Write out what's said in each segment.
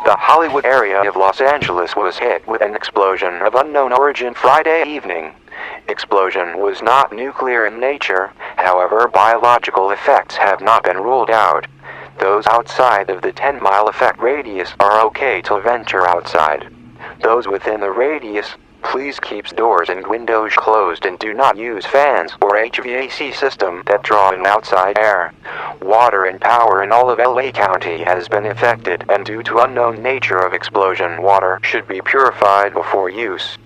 The Hollywood area of Los Angeles was hit with an explosion of unknown origin Friday evening. Explosion was not nuclear in nature, however, biological effects have not been ruled out. Those outside of the 10-mile effect radius are okay to venture outside. Those within the radius, please keep doors and windows closed and do not use fans or HVAC system that draw in outside air. Water and power in all of LA County has been affected, and due to unknown nature of explosion, water should be purified before use.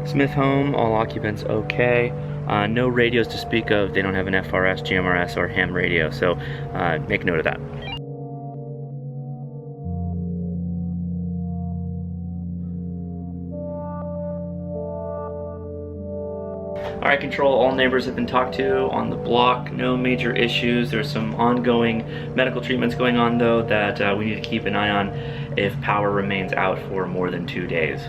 Smith home, all occupants okay. No radios to speak of. They don't have an FRS, GMRS, or ham radio, so make note of that. Alright, Control, all neighbors have been talked to on the block, no major issues. There's some ongoing medical treatments going on though that we need to keep an eye on if power remains out for more than 2 days.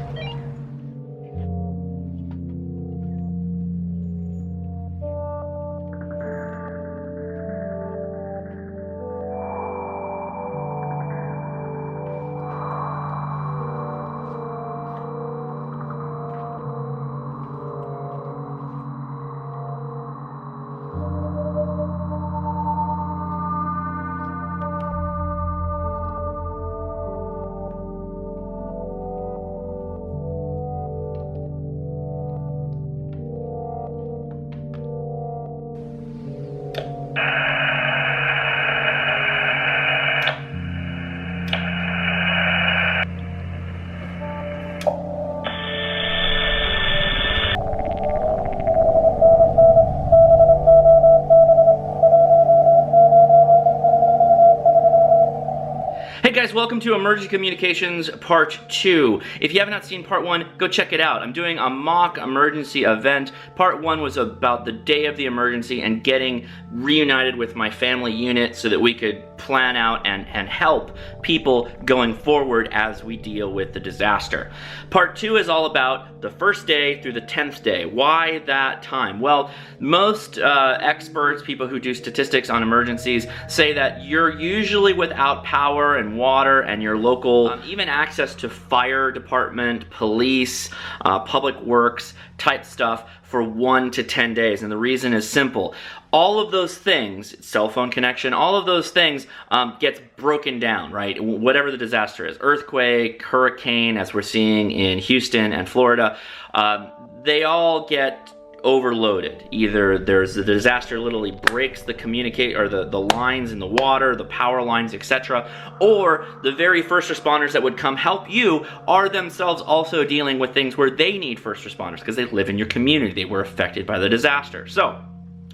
Hey guys, welcome to Emergency Communications Part 2. If you have not seen Part 1, go check it out. I'm doing a mock emergency event. Part 1 was about the day of the emergency and getting reunited with my family unit so that we could plan out and help people going forward as we deal with the disaster. Part 2 is all about the first day through the 10th day. Why that time? Well, most experts, people who do statistics on emergencies, say that you're usually without power and water and your local, even access to fire department, police, public works type stuff for 1 to 10 days. And the reason is simple. All of those things, cell phone connection, all of those things gets broken down, right? Whatever the disaster is, earthquake, hurricane, as we're seeing in Houston and Florida, they all get overloaded. Either there's the disaster literally breaks the the lines in the water, the power lines, etc., or the very first responders that would come help you are themselves also dealing with things where they need first responders because they live in your community. They were affected by the disaster. So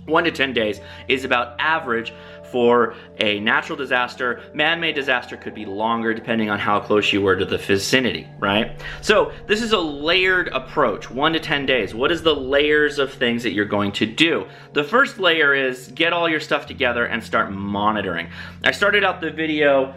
1 to 10 days is about average for a natural disaster. Man-made disaster could be longer depending on how close you were to the vicinity, right? So this is a layered approach, 1 to 10 days. What is the layers of things that you're going to do? The first layer is get all your stuff together and start monitoring. I started out the video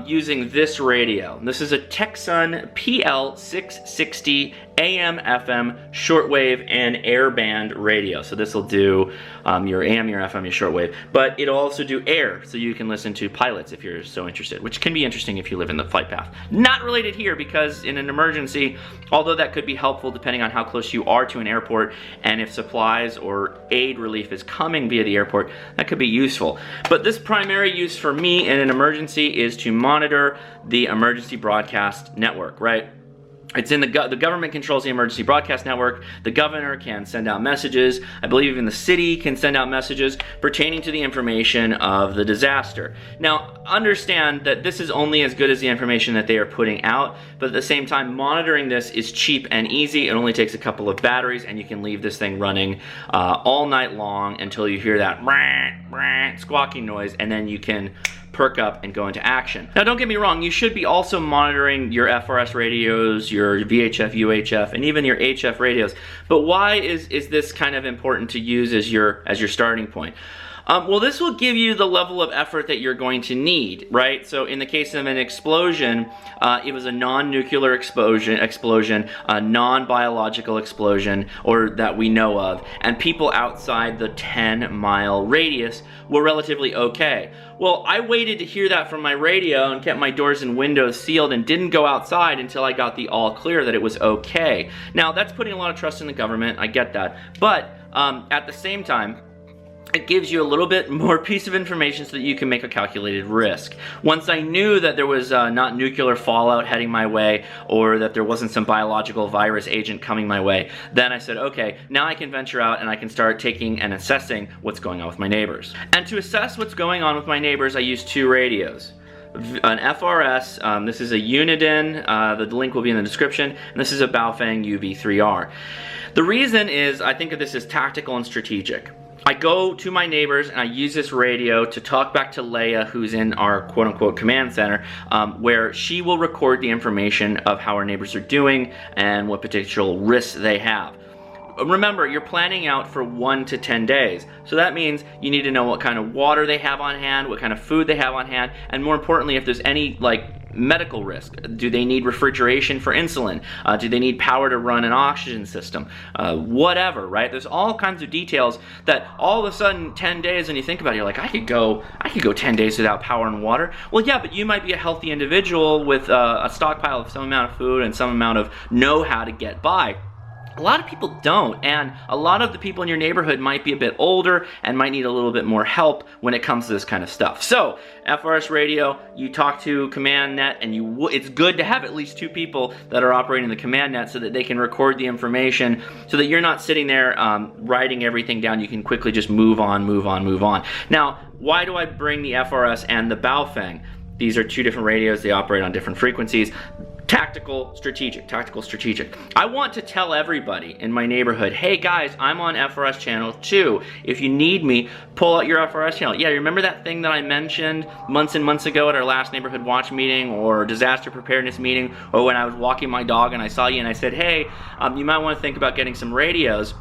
using this radio. This is a Texan PL660 AM, FM, shortwave, and airband radio. So this will do your AM, your FM, your shortwave, but it'll also do air, so you can listen to pilots if you're so interested, which can be interesting if you live in the flight path. Not related here because in an emergency, although that could be helpful depending on how close you are to an airport and if supplies or aid relief is coming via the airport, that could be useful. But this primary use for me in an emergency is to monitor the emergency broadcast network, right? It's in the government controls the emergency broadcast network. The governor can send out messages. I believe even the city can send out messages pertaining to the information of the disaster. Now, understand that this is only as good as the information that they are putting out, but at the same time, monitoring this is cheap and easy. It only takes a couple of batteries, and you can leave this thing running all night long until you hear that squawking noise, and then you can perk up and go into action. Now, don't get me wrong, you should be also monitoring your FRS radios, your VHF, UHF, and even your HF radios. But why is this kind of important to use as your starting point? Well, this will give you the level of effort that you're going to need, right? So in the case of an explosion, it was a non-nuclear explosion, a non-biological explosion, or that we know of, and people outside the 10-mile radius were relatively okay. Well, I waited to hear that from my radio and kept my doors and windows sealed and didn't go outside until I got the all clear that it was okay. Now, that's putting a lot of trust in the government, I get that, but at the same time, it gives you a little bit more piece of information so that you can make a calculated risk. Once I knew that there was not nuclear fallout heading my way, or that there wasn't some biological virus agent coming my way, then I said, okay, now I can venture out and I can start taking and assessing what's going on with my neighbors. And to assess what's going on with my neighbors, I use two radios. An FRS, this is a Uniden, the link will be in the description, and this is a Baofeng UV3R. The reason is I think of this as tactical and strategic. I go to my neighbors and I use this radio to talk back to Leia, who's in our quote-unquote command center, where she will record the information of how our neighbors are doing and what potential risks they have. Remember, you're planning out for 1 to 10 days. So that means you need to know what kind of water they have on hand, what kind of food they have on hand, and more importantly, if there's any medical risk. Do they need refrigeration for insulin? Do they need power to run an oxygen system? Whatever, right? There's all kinds of details that all of a sudden 10 days, when you think about it, you're like, I could go 10 days without power and water. Well, yeah, but you might be a healthy individual with a stockpile of some amount of food and some amount of know-how to get by. A lot of people don't, and a lot of the people in your neighborhood might be a bit older and might need a little bit more help when it comes to this kind of stuff. So, FRS radio, you talk to command net, and it's good to have at least 2 people that are operating the command net so that they can record the information, so that you're not sitting there writing everything down. You can quickly just move on. Now, why do I bring the FRS and the Baofeng? These are 2 different radios. They operate on different frequencies. Tactical, strategic. I want to tell everybody in my neighborhood, hey guys, I'm on FRS channel 2. If you need me, pull out your FRS channel. Yeah, you remember that thing that I mentioned months and months ago at our last neighborhood watch meeting or disaster preparedness meeting, or when I was walking my dog and I saw you and I said, hey, you might want to think about getting some radios.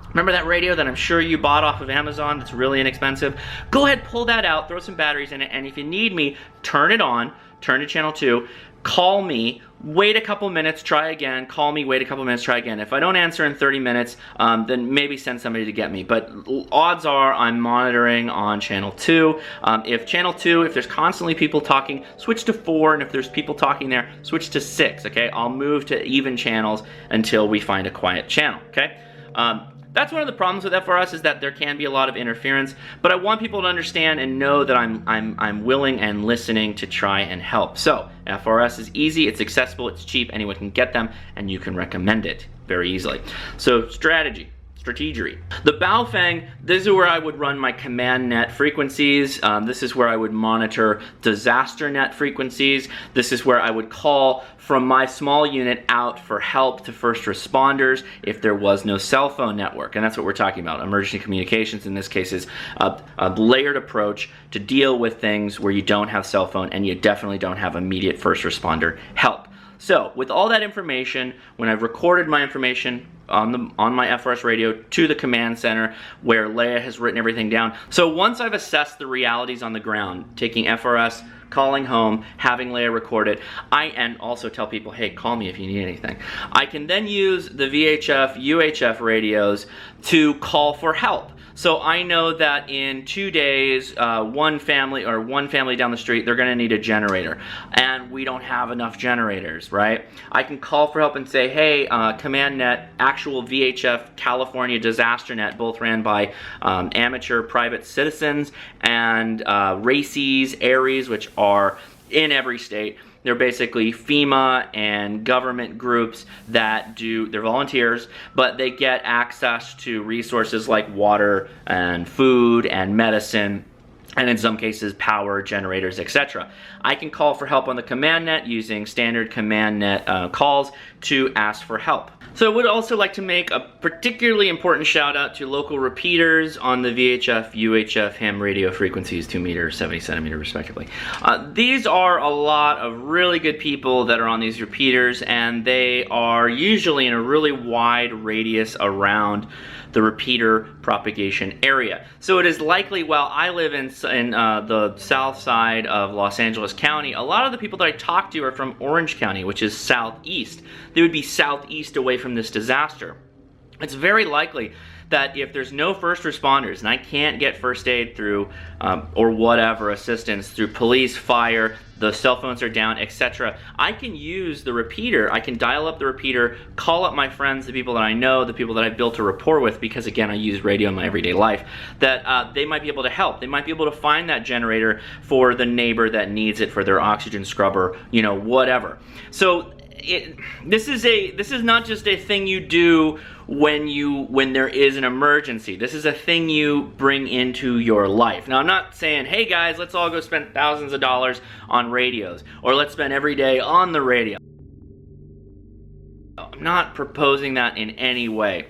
Remember that radio that I'm sure you bought off of Amazon that's really inexpensive? Go ahead, pull that out, throw some batteries in it, and if you need me, turn it on, turn to channel 2, call me, wait a couple minutes, try again, call me, wait a couple minutes, try again. If I don't answer in 30 minutes, then maybe send somebody to get me. But odds are I'm monitoring on channel 2. If there's constantly people talking, switch to 4, and if there's people talking there, switch to 6, okay? I'll move to even channels until we find a quiet channel, okay? That's one of the problems with FRS, is that there can be a lot of interference, but I want people to understand and know that I'm willing and listening to try and help. So FRS is easy, it's accessible, it's cheap, anyone can get them, and you can recommend it very easily. So strategy. The Baofeng, this is where I would run my command net frequencies. This is where I would monitor disaster net frequencies. This is where I would call from my small unit out for help to first responders if there was no cell phone network. And that's what we're talking about. Emergency communications in this case is a layered approach to deal with things where you don't have cell phone and you definitely don't have immediate first responder help. So, with all that information, when I've recorded my information on my FRS radio to the command center where Leia has written everything down. So once I've assessed the realities on the ground, taking FRS, calling home, having Leia record it, and also tell people, hey, call me if you need anything. I can then use the VHF, UHF radios to call for help. So I know that in 2 days, one family down the street, they're gonna need a generator. And we don't have enough generators, right? I can call for help and say, hey, command net, actual VHF, California disaster net, both ran by amateur private citizens, and RACES, ARES, which are in every state. They're basically FEMA and government groups that they're volunteers, but they get access to resources like water and food and medicine, and in some cases power generators, etc. I can call for help on the command net using standard command net calls to ask for help. So I would also like to make a particularly important shout out to local repeaters on the VHF, UHF ham radio frequencies, 2 meters, 70 centimeters respectively. These are a lot of really good people that are on these repeaters, and they are usually in a really wide radius around the repeater propagation area. So it is likely, while I live in the south side of Los Angeles County, a lot of the people that I talk to are from Orange County, which is southeast. They would be southeast away from this disaster. It's very likely that if there's no first responders and I can't get first aid through or whatever assistance through police, fire, the cell phones are down, etc., I can use the repeater. I can dial up the repeater, call up my friends, the people that I know, the people that I've built a rapport with, because again I use radio in my everyday life, that they might be able to help. They might be able to find that generator for the neighbor that needs it for their oxygen scrubber, you know, whatever. So this is not just a thing you do when there is an emergency. This is a thing you bring into your life. Now, I'm not saying, hey guys, let's all go spend thousands of dollars on radios, or let's spend every day on the radio. I'm not proposing that in any way.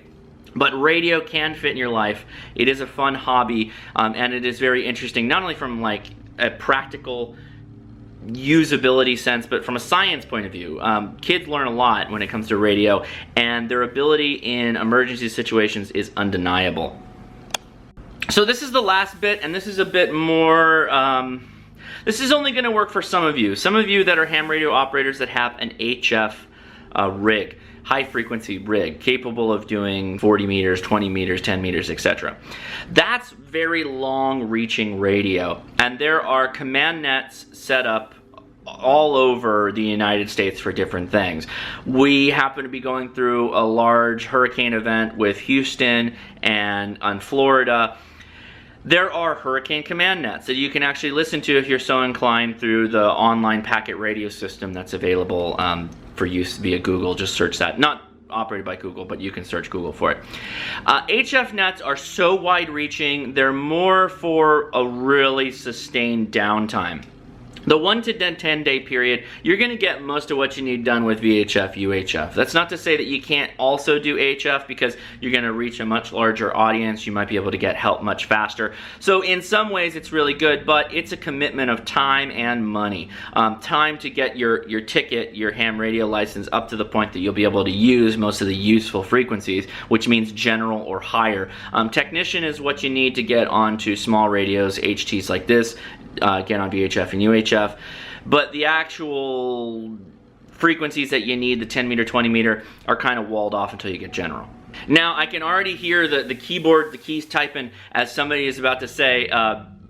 But radio can fit in your life. It is a fun hobby, and it is very interesting, not only from like a practical usability sense, but from a science point of view. Kids learn a lot when it comes to radio, and their ability in emergency situations is undeniable. So this is the last bit, and this is a bit more, this is only going to work for some of you. Some of you that are ham radio operators that have an HF rig, high frequency rig, capable of doing 40 meters, 20 meters, 10 meters, etc. That's very long reaching radio, and there are command nets set up all over the United States for different things. We happen to be going through a large hurricane event with Houston and on Florida. There are hurricane command nets that you can actually listen to if you're so inclined through the online packet radio system that's available for use via Google. Just search that. Not operated by Google, but you can search Google for it. HF nets are so wide-reaching, they're more for a really sustained downtime. The 1 to 10 day period, you're going to get most of what you need done with VHF, UHF. That's not to say that you can't also do HF, because you're going to reach a much larger audience. You might be able to get help much faster. So in some ways it's really good, but it's a commitment of time and money. Time to get your ticket, your ham radio license, up to the point that you'll be able to use most of the useful frequencies, which means general or higher. Technician is what you need to get onto small radios, HTs like this, get on VHF and UHF, but the actual frequencies that you need, the 10 meter, 20 meter, are kind of walled off until you get general. Now, I can already hear the keyboard, the keys typing, as somebody is about to say,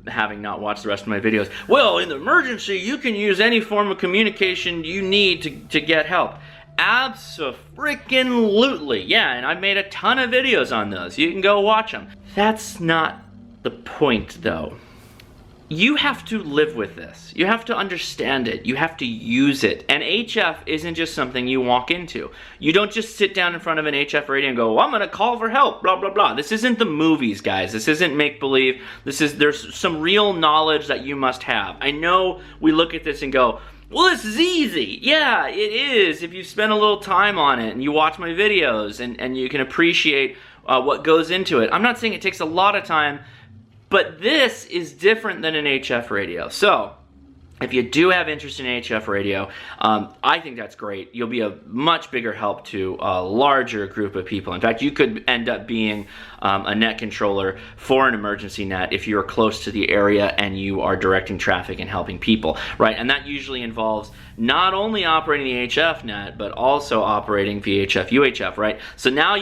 having not watched the rest of my videos, well, in the emergency, you can use any form of communication you need to get help. Abso-freaking-lutely. Yeah, and I've made a ton of videos on those. You can go watch them. That's not the point, though. You have to live with this. You have to understand it. You have to use it. And HF isn't just something you walk into. You don't just sit down in front of an HF radio and go, well, I'm going to call for help, blah, blah, blah. This isn't the movies, guys. This isn't make-believe. There's some real knowledge that you must have. I know we look at this and go, well, this is easy. Yeah, it is if you spend a little time on it and you watch my videos and you can appreciate what goes into it. I'm not saying it takes a lot of time, but this is different than an HF radio. So, if you do have interest in HF radio, I think that's great. You'll be a much bigger help to a larger group of people. In fact, you could end up being a net controller for an emergency net if you're close to the area and you are directing traffic and helping people, right? And that usually involves not only operating the HF net, but also operating VHF, UHF, right? So now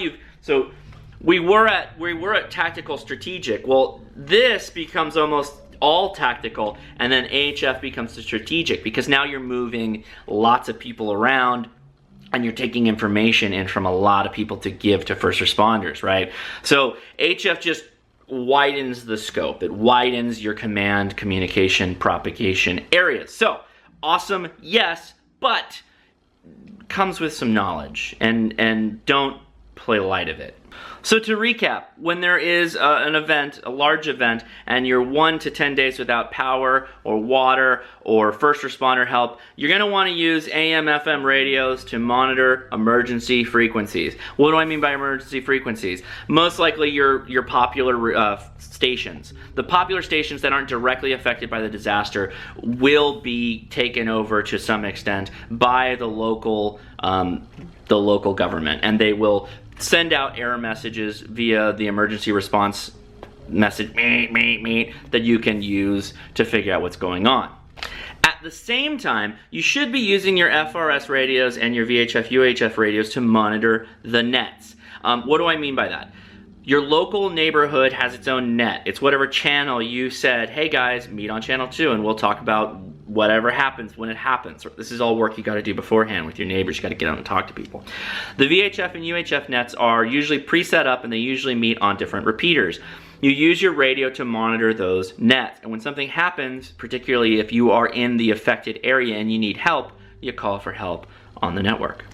we were at tactical strategic. Well, this becomes almost all tactical, and then AHF becomes the strategic, because now you're moving lots of people around and you're taking information in from a lot of people to give to first responders, right? So HF just widens the scope. It widens your command, communication, propagation areas. So awesome, yes, but comes with some knowledge, and don't play light of it. So to recap, when there is an event, a large event, and you're 1 to 10 days without power or water or first responder help, you're going to want to use AM, FM radios to monitor emergency frequencies. What do I mean by emergency frequencies? Most likely your popular stations. The popular stations that aren't directly affected by the disaster will be taken over to some extent by the local government, and they will send out error messages via the emergency response message that you can use to figure out what's going on. At the same time, you should be using your FRS radios and your VHF, UHF radios to monitor the nets. What do I mean by that? Your local neighborhood has its own net. It's whatever channel you said, hey guys, meet on channel 2 and we'll talk about whatever happens when it happens. This is all work you got to do beforehand with your neighbors. You got to get out and talk to people. The VHF and UHF nets are usually pre-set up and they usually meet on different repeaters. You use your radio to monitor those nets, and when something happens, particularly if you are in the affected area and you need help, you call for help on the network.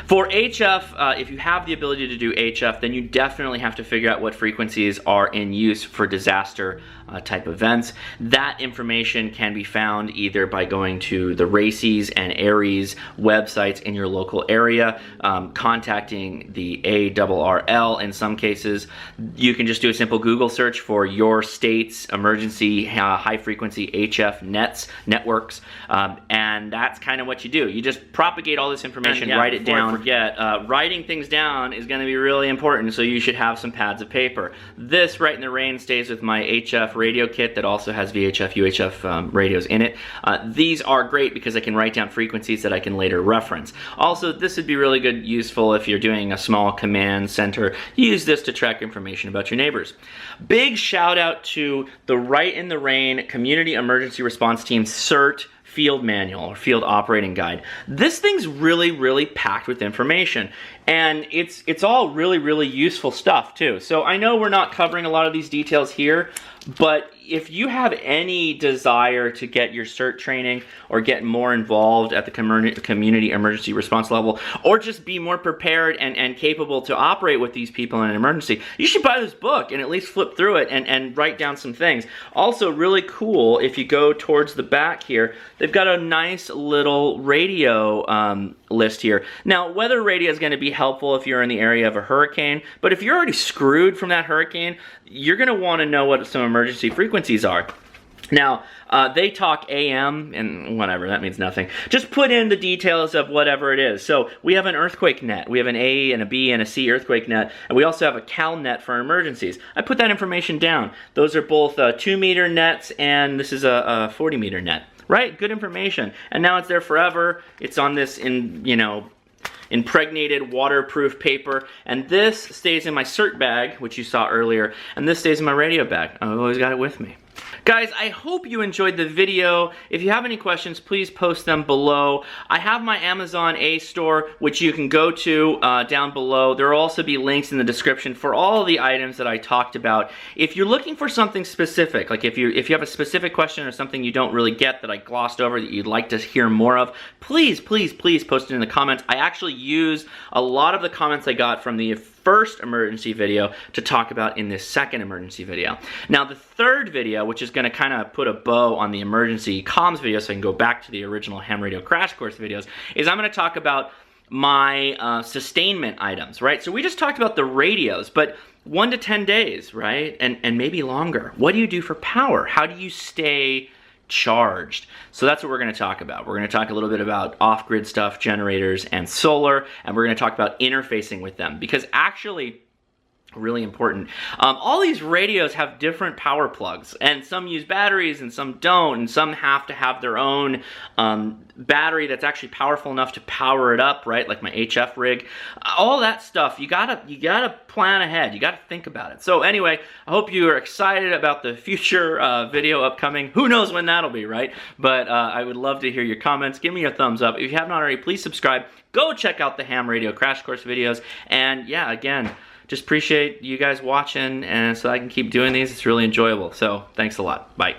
For HF, if you have the ability to do HF, then you definitely have to figure out what frequencies are in use for disaster type events. That information can be found either by going to the RACES and ARES websites in your local area, contacting the ARRL in some cases. You can just do a simple Google search for your state's emergency high frequency HF networks, and that's kind of what you do. You just propagate all this information, write it down. Forget, writing things down is going to be really important, so you should have some pads of paper. This, Right in the Rain, stays with my HF radio kit that also has VHF, UHF radios in it. These are great because I can write down frequencies that I can later reference. Also, this would be really useful if you're doing a small command center. Use this to track information about your neighbors. Big shout out to the Right in the Rain Community Emergency Response Team CERT field manual or field operating guide. This thing's really packed with information, and it's all really useful stuff too. So I know we're not covering a lot of these details here, but if you have any desire to get your CERT training or get more involved at the community emergency response level, or just be more prepared and capable to operate with these people in an emergency, you should buy this book and at least flip through it and write down some things. Also, really cool, if you go towards the back here, they've got a nice little radio list here. Now, weather radio is going to be helpful if you're in the area of a hurricane, but if you're already screwed from that hurricane, you're going to want to know what some emergency frequencies are. Now, they talk AM and whatever, that means nothing. Just put in the details of whatever it is. So we have an earthquake net, we have an A and a B and a C earthquake net, and we also have a CAL net for emergencies. I put that information down. Those are both 2-meter nets, and this is a 40-meter net. Right? Good information. And now it's there forever. It's on this impregnated waterproof paper, and this stays in my CERT bag, which you saw earlier, and this stays in my radio bag. I've always got it with me. Guys, I hope you enjoyed the video. If you have any questions, please post them below. I have my Amazon A store, which you can go to down below. There will also be links in the description for all the items that I talked about. If you're looking for something specific, like if you have a specific question or something you don't really get that I glossed over that you'd like to hear more of, please post it in the comments. I actually use a lot of the comments I got from the first emergency video to talk about in this second emergency video. Now, the third video, which is going to kind of put a bow on the emergency comms video so I can go back to the original ham radio crash course videos, is I'm going to talk about my sustainment items, right? So we just talked about the radios, but 1 to 10 days, right? And maybe longer. What do you do for power? How do you stay charged? So that's what we're going to talk about. We're going to talk a little bit about off-grid stuff, generators, and solar, and we're going to talk about interfacing with them, because actually, really important, all these radios have different power plugs, and some use batteries and some don't, and some have to have their own battery that's actually powerful enough to power it up, right? Like my HF rig. All that stuff, you gotta plan ahead. You gotta think about it. So anyway, I hope you are excited about the future video upcoming. Who knows when that'll be, right? But I would love to hear your comments. Give me a thumbs up. If you have not already, please subscribe. Go check out the ham radio crash course videos. And yeah, again, just appreciate you guys watching, and so I can keep doing these. It's really enjoyable. So thanks a lot. Bye.